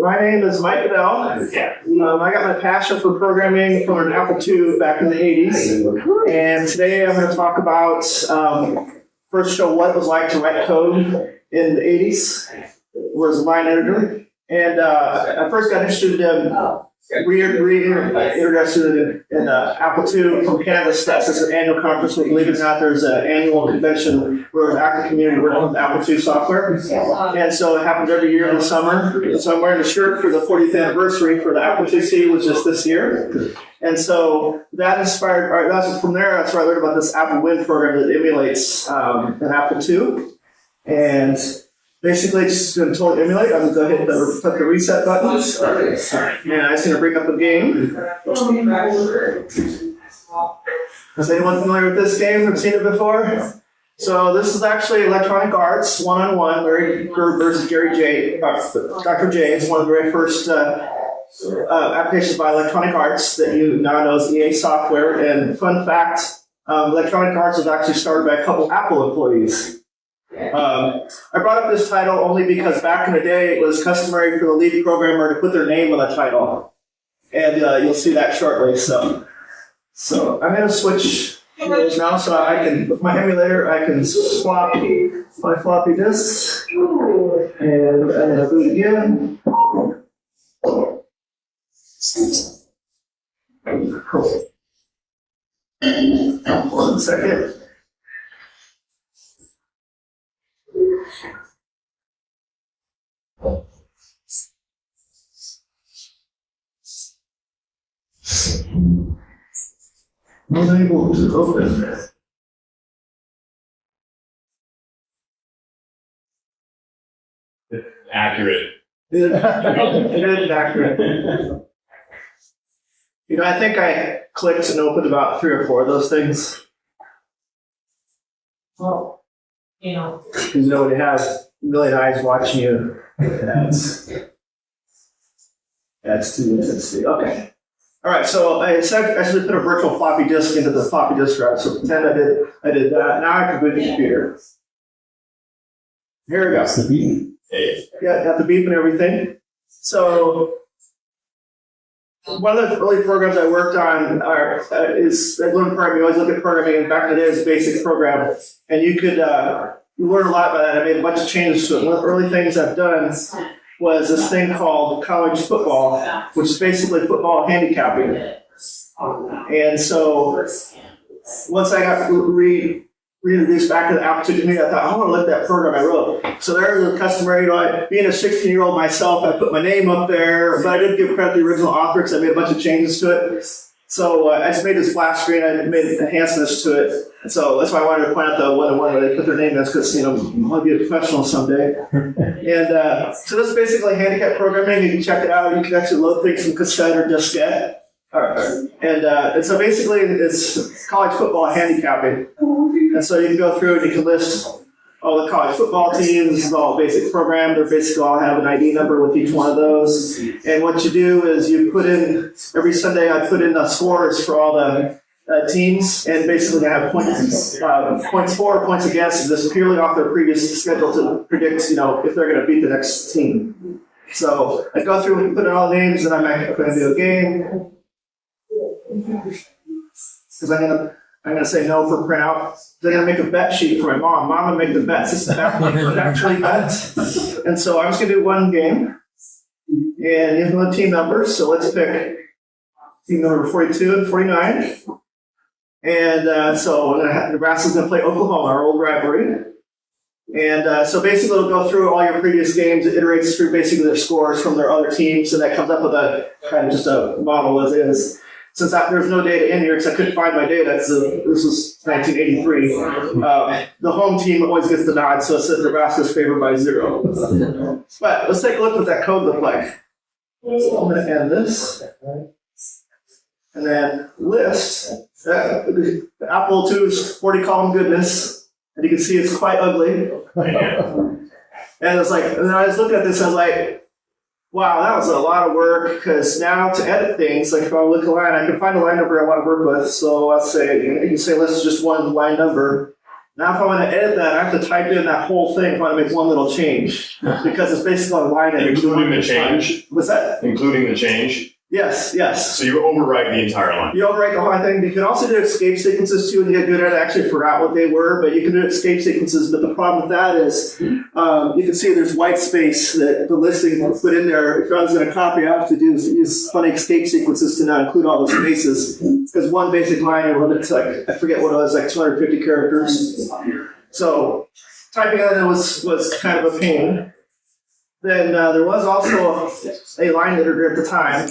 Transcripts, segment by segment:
My name is Mike Goodell. I got my passion for programming from an Apple II back in the 80s. And today I'm going to talk about, first show what it was like to write code in the 80s. Was a line editor. And I first got interested in reintroduced in Apple II from Kansas. That's an annual conference. Where, believe it or not, there's an annual convention where the active community working with Apple II software. And so it happens every year in the summer. So I'm wearing a shirt for the 40th anniversary for the Apple IIc, which is this year. And so that inspired, that's from there, that's where I learned about this Apple Win program that emulates an Apple II. And basically, it's just going to totally emulate. I'm going to go ahead and click the reset button. And I'm just going to bring up a game. Is anyone familiar with this game? Have seen it before? So this is actually Electronic Arts, one-on-one, Larry Bird versus Gary J. Dr. J. It's one of the very first applications by Electronic Arts that you now know as EA Software. And fun fact, Electronic Arts was actually started by a couple Apple employees. I brought up this title only because back in the day it was customary for the lead programmer to put their name on the title, and you'll see that shortly. So I'm going to switch now, so I can, with my emulator, I can swap my floppy disks, and I'm going to boot again. One second. Unable to open. Accurate. It is accurate. You know, I think I clicked and opened about 3 or 4 of those things. Well, you know. Because when you have a million eyes watching you, that's too intense. Okay. All right, so I actually put a virtual floppy disk into the floppy disk drive. So pretend I did that. Now I can boot the computer. Here we go. That's the beep. Yeah, got the beep and everything. So one of the early programs I worked on is I learned programming. You always look at programming, and back in the day, it's a basic program, and you could you learn a lot by that. I made a bunch of changes to it. One of the early things I've done was this thing called college football, which is basically football handicapping. And so once I got reintroduced back to the Apple II community, I thought, I want to look at that program I wrote. So there's a customary, being a 16-year-old myself, I put my name up there, but I didn't give credit to the original author because I made a bunch of changes to it. So I just made this splash screen, I made enhancements to it. And so that's why I wanted to point out the one where they put their name in, because I want to be a professional someday. And so this is basically handicap programming. You can check it out. You can actually load things from cassette or diskette. And so basically it's college football handicapping. And so you can go through and you can list all the college football teams. This is all a basic program. They basically all have an ID number with each one of those. And what you do is you put in, every Sunday I put in the scores for all the teams, and basically I have points for, points against, and this purely off their previous schedule to predict, if they're going to beat the next team. So I go through and put in all the names, and I'm going to do a game. Because I'm going to say no for printout. They're going to make a bet sheet for my mom. Mom would make the bets. This is actually bets. And so I'm just going to do one game. And you have the team numbers. So let's pick team number 42 and 49. And so Nebraska's going to play Oklahoma, our old rivalry. And so basically it'll go through all your previous games. It iterates through basically their scores from their other teams. And that comes up with a kind of just a model as is. Since there's no data in here, because I couldn't find my data, this was 1983. The home team always gets the nod, so it says Nebraska's favored by 0. But let's take a look at what that code looked like. So I'm going to end this. And then list. The Apple II's 40-column goodness. And you can see it's quite ugly. And it's like, and then I was looking at this, and I was like, wow, that was a lot of work, because now to edit things, like if I look at a line, I can find a line number I want to work with. So let's say, you can say let's just one line number. Now if I want to edit that, I have to type in that whole thing if I want to make one little change. Because it's basically a line edit. Including the change? What's that? Including the change? Yes, yes. So you overwrite the entire line? You overwrite the whole thing. You can also do escape sequences too, and you get good at it. I actually forgot what they were, but you can do escape sequences. But the problem with that is, you can see there's white space that the listing was put in there. If I was going to copy, I have to do is use funny escape sequences to not include all the spaces. Because one basic line limits, like, I forget what it was, like 250 characters. So typing that in was kind of a pain. Then there was also a line editor at the time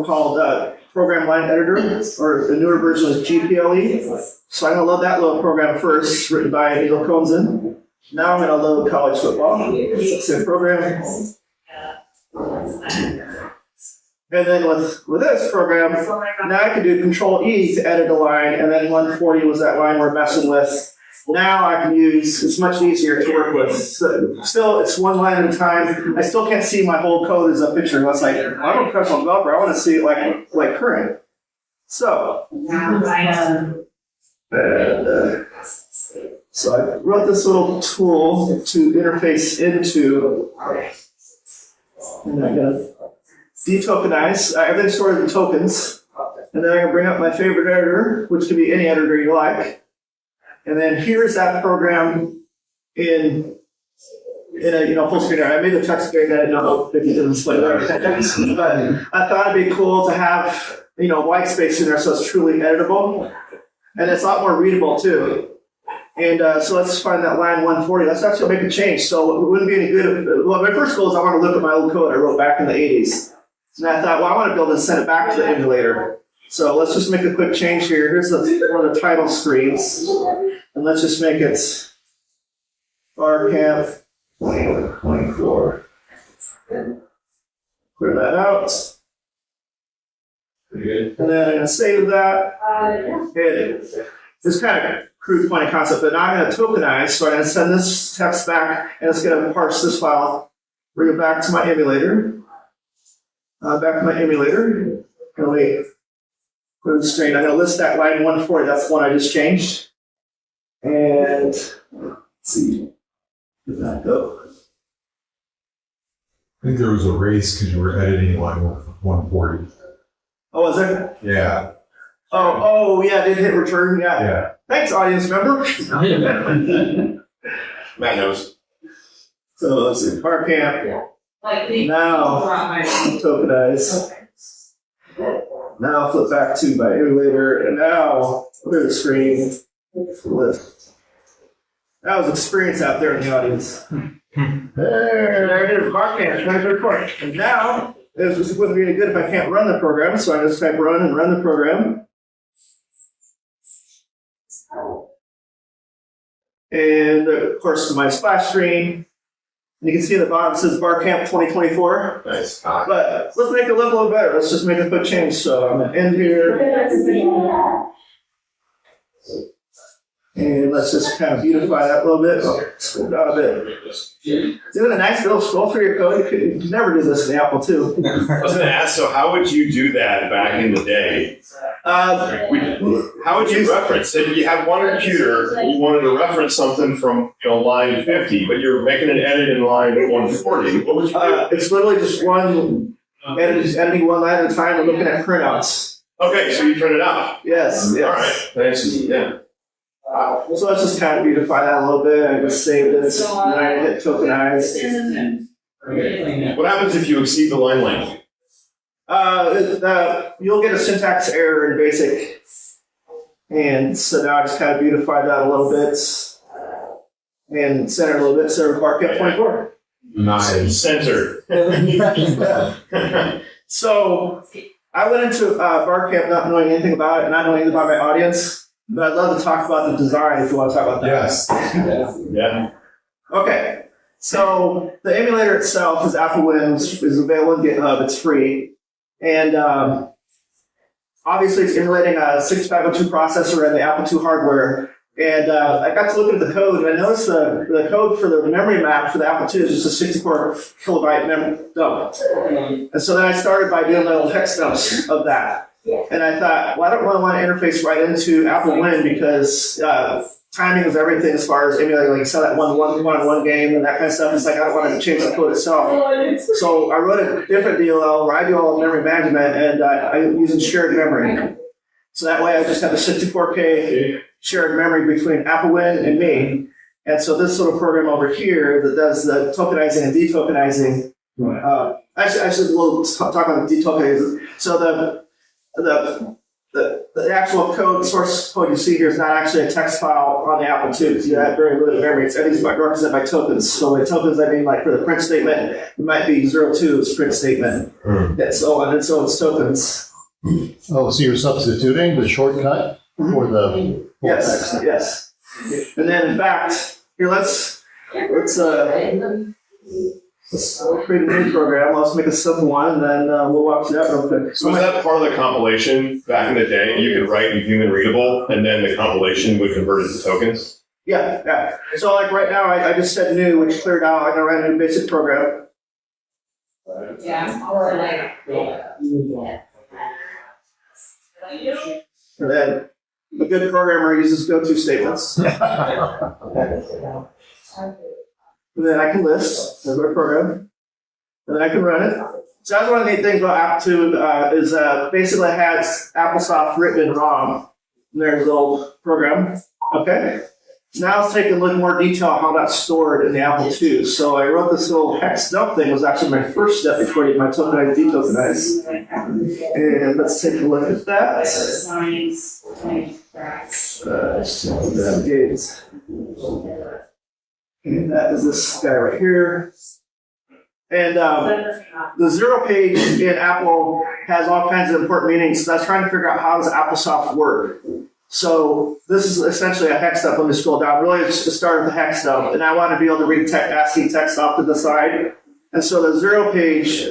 called Program Line Editor, or the newer version was GPLE. So I'm going to load that little program first, written by Neil Conzen. Now I'm going to load college football. Same program. And then with this program, now I can do Control E to edit a line, and then 140 was that line we're messing with. Now I can use, it's much easier to work with. So still, it's one line at a time. I still can't see my whole code as a picture. Unless like, I'm a professional developer. I want to see it like current. So, so I wrote this little tool to interface into, and I'm going to detokenize. Everything's stored in tokens. And then I can bring up my favorite editor, which can be any editor you like. And then here's that program in a full screen. I made the text very good. I don't know if you didn't display that. But I thought it'd be cool to have white space in there so it's truly editable, and it's a lot more readable too. And so let's find that line 140. Let's actually make a change. So it wouldn't be any good. Well, my first goal is I want to look at my old code I wrote back in the 80s. And I thought, well, I want to be able to send it back to the emulator. So let's just make a quick change here. Here's one of the title screens. And let's just make it barcamp 2024. Clear that out. And then I'm going to save that. It's kind of crude point of concept, but now I'm going to tokenize. So I'm going to send this text back, and it's going to parse this file, bring it back to my emulator. And wait. Put it in string. I'm going to list that line 140. That's the one I just changed. And let's see. Where did that go? I think there was a race because you were editing line 140. Oh, was there? Yeah. Oh, yeah, did hit return. Yeah. Thanks, audience member. Matt knows. So let's see. Barcamp. Now tokenize. Now flip back to my emulator, and now clear the screen. List. That was experience out there in the audience. There it is, Barcamp, trying to record. And now, this wouldn't be any good if I can't run the program, so I just type run and run the program. And of course, my splash screen. And you can see at the bottom it says Barcamp 2024. Nice. But let's make it look a little better. Let's just make a quick change. So I'm going to end here. And let's just kind of beautify that a little bit. Scroll down a bit. Doing a nice little scroll through your code. You could never do this in Apple II. I was going to ask, so how would you do that back in the day? How would you reference? Say you have one computer, you wanted to reference something from line 50, but you're making an edit in line 140. What would you do? It's literally just editing one line at a time and looking at printouts. Okay, so you print it out. Yes. All right. Thanks. Yeah. So let's just kind of beautify that a little bit. I just saved it, and I hit tokenize. What happens if you exceed the line length? You'll get a syntax error in BASIC. And so now I just kind of beautify that a little bit and center a little bit. So Barcamp 24. Nice. Center. So I went into Barcamp not knowing anything about it, not knowing anything about my audience. But I'd love to talk about the design if you want to talk about that. Yes. Yeah. Okay. So the emulator itself is Apple Windows, is available in GitHub. It's free. And obviously it's emulating a 6502 processor and the Apple II hardware. And I got to look at the code, and I noticed the code for the memory map for the Apple II is just a 64 kilobyte memory dump. And so then I started by doing little hex dumps of that. And I thought, well, I don't really want to interface right into Apple Win because timing is everything as far as emulating, like sell that one-on-one game and that kind of stuff. It's like I don't want to change the code itself. So I wrote a different DLL where I do all memory management and I'm using shared memory. So that way I just have a 64K shared memory between AppleWin and me. And so this little program over here that does the tokenizing and detokenizing. Actually, we'll talk about the detokenizing. So the actual code, source code you see here is not actually a text file on the Apple II. Because you have very limited memory. It's everything's represented by tokens. So by tokens, I mean like for the print statement, it might be 02's print statement. And so on. And so it's tokens. Oh, so you're substituting the shortcut for the Yes, text? yes. And then in fact, here let's create a new program. Let's make a simple one, and then we'll walk through that real quick. So was that part of the compilation back in the day? You could write in human readable, and then the compilation would convert it to tokens? Yeah. So like right now, I just said new, which cleared out. I'm gonna write a new basic program. Yeah, or like. And then a good programmer uses go-to statements. And then I can list as my program. And then I can run it. So that's one of the neat things about App 2 is basically it has Applesoft written in ROM. And there's a little program. Okay. Now let's take a look more detail on how that's stored in the Apple II. So I wrote this little hex dump thing was actually my first step before I did my tokenize, detokenize. And let's take a look at that. And that is this guy right here. And the 0 page in Apple has all kinds of important meanings. So I was trying to figure out how does Applesoft work. So this is essentially a hex dump. Let me scroll down. Really, it's just start with the hex dump. And I want to be able to read ASCII text off to the side. And so the 0 page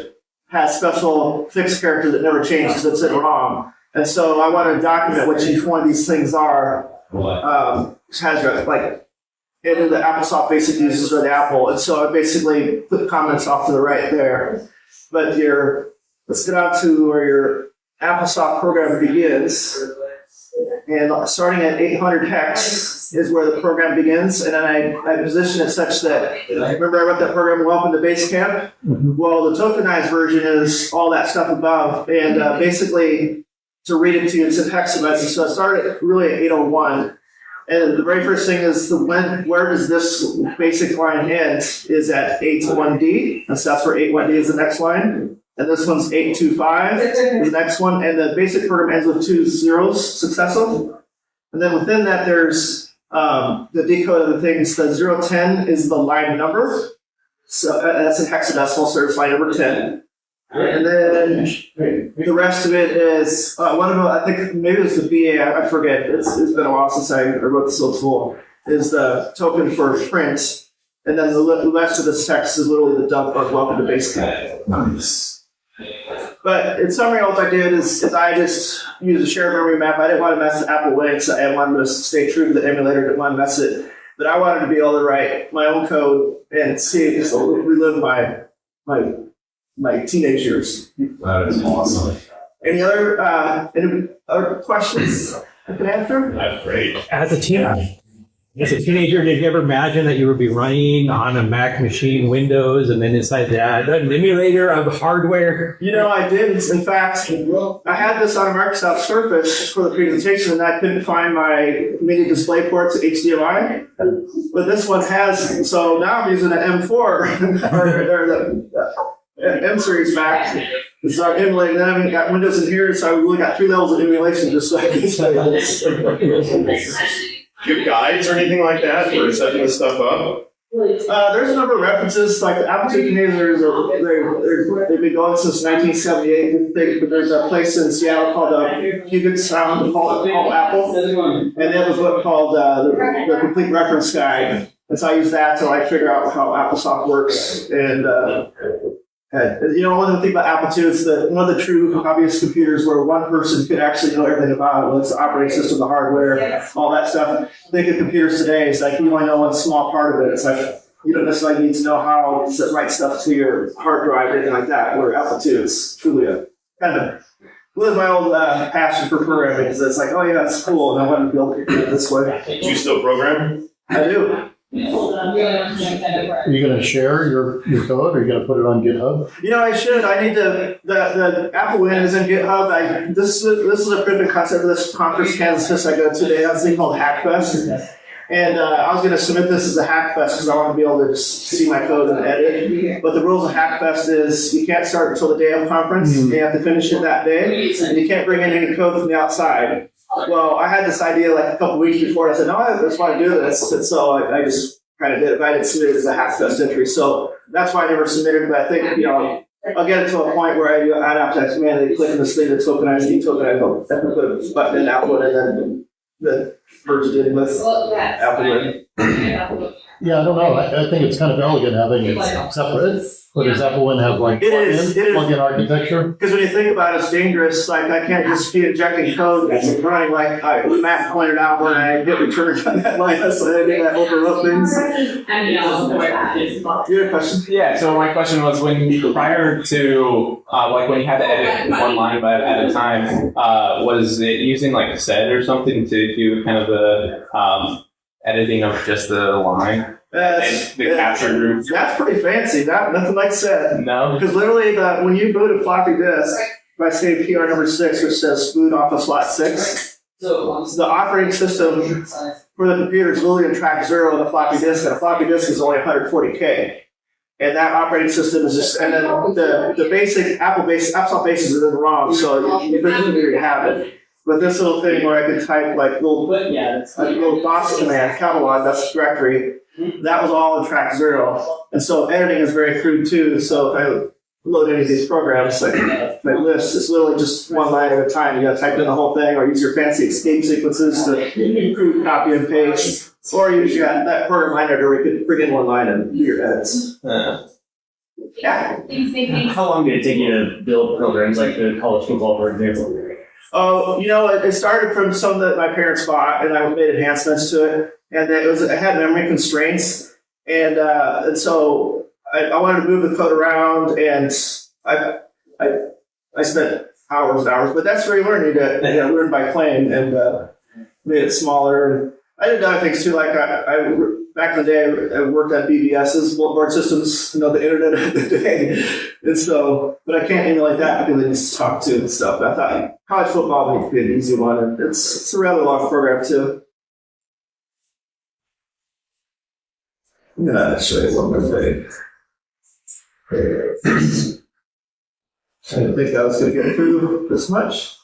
has special fixed characters that never change because it's in ROM. And so I want to document what each one of these things are. Has like in the Applesoft basic uses or the Apple. And so I basically put comments off to the right there. But let's get on to where your Applesoft program begins. And starting at 800 hex is where the program begins. And then I position it such that, remember I wrote that program welcome to Basecamp? Well, the tokenized version is all that stuff above. And basically, to read it to you, it's in hexadecimal. So I started really at 801. And the very first thing is where does this basic line end is at 81D. And so that's where 81D is the next line. And this one's 825 is the next one. And the basic program ends with 2 zeros successive. And then within that, there's the decode of the things. The 010 is the line number. So that's in hexadecimal, so it's line number 10. And then the rest of it is, one of them, I think maybe it's the BA, I forget. It's been a while since I wrote this little tool, is the token for print. And then the rest of this text is literally the dump of welcome to Basecamp. Nice. But in summary, what I did is I just used a shared memory map. I didn't want to mess with Apple Links. I wanted to stay true to the emulator, didn't want to mess it. But I wanted to be able to write my own code and just relive my teenage years. That is awesome. Any other questions I can answer? That's great. As a teenager, did you ever imagine that you would be running on a Mac machine, Windows, and then inside that an emulator of hardware? You know, I didn't. In fact, I had this on a Microsoft Surface for the presentation, and I couldn't find my mini display ports HDMI. But this one has, so now I'm using an M4 or the M series Mac. So I'm emulating them, and got Windows in here, so I really got 3 levels of emulation just so I can tell you this. Do you have guides or anything like that for setting this stuff up? There's a number of references, like the Apple II Canadians, they've been going since 1978. There's a place in Seattle called Puget Sound called Apple, and they have a book called the Complete Reference Guide. And so I use that to like figure out how Applesoft works. And you know, one of the things about Apple II is that one of the true hobbyist computers where one person could actually know everything about it, whether it's the operating system, the hardware, all that stuff. Think of computers today, it's like you only know one small part of it. It's like you don't necessarily need to know how to write stuff to your hard drive or anything like that, where Apple II is truly a kind of was my old passion for programming because it's like, oh yeah, that's cool, and I want to build it this way. Do you still program? I do. Are you gonna share your code, or are you gonna put it on GitHub? You know, I should. I need to. The Apple Win is in GitHub. This is a proof of concept of this conference, Kansas I go to. They have this thing called Hackfest. And I was going to submit this as a Hackfest because I want to be able to just see my code and edit. But the rules of Hackfest is you can't start until the day of conference. You have to finish it that day. And you can't bring in any code from the outside. Well, I had this idea like a couple weeks before. And I said, no, I just want to do this. And so I just kind of did it. But I didn't submit it as a Hackfest entry. So that's why I never submitted it. But I think, you know, I'll get it to a point where I'd have to manually click on this thing to tokenize, detokenize. I can put a button in Apple and then the merged in with Apple Win. Yeah, I don't know. I think it's kind of elegant having it separate. But does Apple Win have like It is. plug-in architecture? Because when you think about it, it's dangerous. Like, I can't just be injecting code that's running like Matt pointed out when I get returned on that line. So I think I overlook things. You had a question? Yeah, so my question was prior to, like when you had to edit one line at a time, was it using like a set or something to do kind of the editing of just the line? And the capture groups? That's pretty fancy. Nothing like said. No? Because literally, when you boot a floppy disk, if I say PR number 6, which says boot off of slot 6, the operating system for the computer is literally in track 0 of the floppy disk, and a floppy disk is only 140K. And that operating system is just, and then the basic Applesoft bases are wrong, so you couldn't have it. But this little thing where I could type like little DOS command, catalog, that's the directory, that was all in track 0. And so editing is very crude too. So if I load any of these programs, like my list, it's literally just one line at a time. You gotta type in the whole thing or use your fancy escape sequences to crude copy and paste. Or use that program editor where you could bring in one line and do your edits. Yeah. How long did it take you to build programs like the college football, for example? Oh, you know, it started from some that my parents bought, and I made enhancements to it. And it had memory constraints, and so I wanted to move the code around, and I spent hours and hours. But that's where you learn. You learn by playing, and made it smaller. And I did other things too, like I back in the day I worked at BBS's board systems, the internet of the day, and so. But I can't emulate that because I just talk to and stuff. I thought college football would be an easy one, and it's a rather long program too. I'm gonna show you one more thing. I didn't think I was gonna get through this much.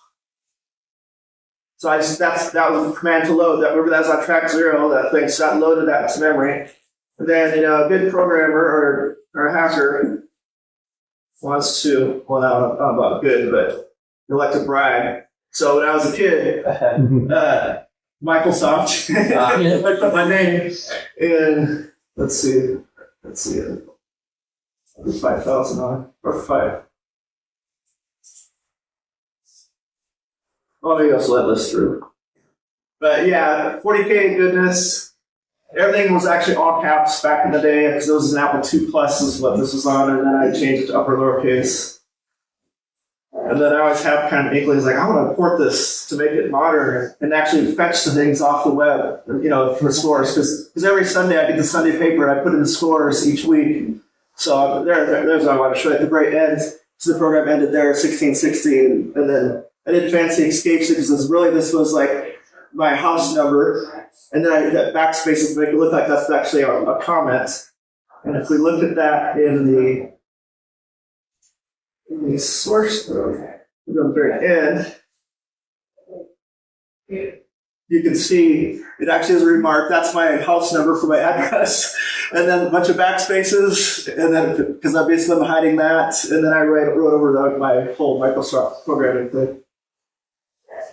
So that was a command to load. Remember that was on track 0, that thing, so that loaded that to memory. And then, a good programmer or a hacker wants to, well, not about good, but they like to brag. So when I was a kid, Microsoft, I put my name in, let's see, 5,000 on, or 5. Oh, maybe I'll let this through. But yeah, 40K goodness. Everything was actually all caps back in the day because it was an Apple II Plus is what this was on, and then I changed it to upper lowercase. And then I always have kind of inklings like, I want to port this to make it modern and actually fetch the things off the web, for scores. Because every Sunday I get the Sunday paper and I put in the scores each week. So there's what I want to show you at the very end. So the program ended there, 1616, and then I did fancy escape sequences. Really, this was like my house number, and then I did backspaces to make it look like that's actually a comment. And if we look at that in the source code, we go to the very end, you can see it actually is a remark. That's my house number for my address. And then a bunch of backspaces, and then because I basically am hiding that, and then I wrote over my whole Microsoft programming thing.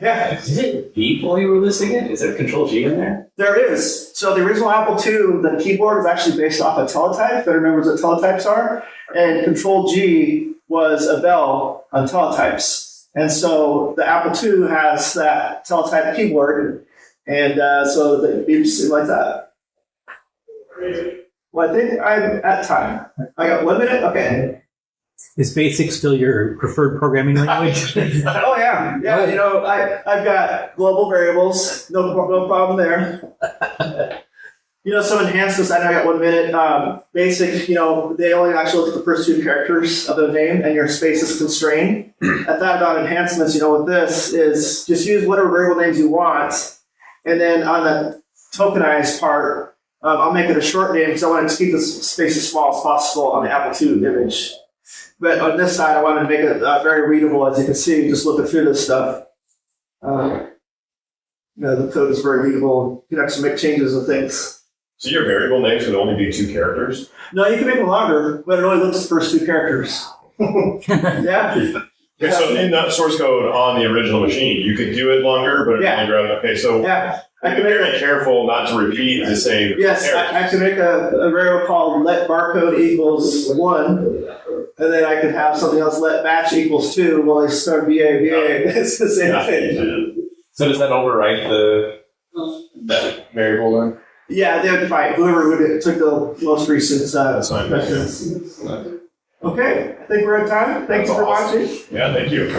Yeah. Is it beep while you were listing it? Is there Control G in there? There is. So the original Apple II, the keyboard was actually based off of teletype. If anyone remembers what teletypes are. And Control G was a bell on teletypes. And so the Apple II has that teletype keyboard. And so the beeps like that. Well, I think I'm at time. I got 1 minute? Okay. Is BASIC still your preferred programming language? Oh yeah, yeah. You know, I've got global variables. No problem there. You know, some enhancements. I know I got 1 minute. BASIC. You know, they only actually look at the first 2 characters of the name, and your space is constrained. I thought about enhancements. You know, with this is just use whatever variable names you want, and then on the tokenized part, I'll make it a short name because I want to keep the space as small as possible on the Apple II image. But on this side, I wanted to make it very readable, as you can see, just looking through this stuff. You know, the code is very readable. You can actually make changes and things. So your variable names would only be 2 characters? No, you can make them longer, but it only looks at the first 2 characters. Yeah. Okay, so in that source code on the original machine, you could do it longer, but Yeah. only grab. Okay, so Yeah. I you're can make very careful not to repeat the same. Yes, I can make a variable called let barcode equals 1, and then I could have something else let batch equals 2. Well, I start VA. It's the same thing. So does that overwrite that variable then? Yeah, they would fight whoever would took the most recent. That's fine. Okay, I think we're at time. Thanks for watching. Yeah, thank you.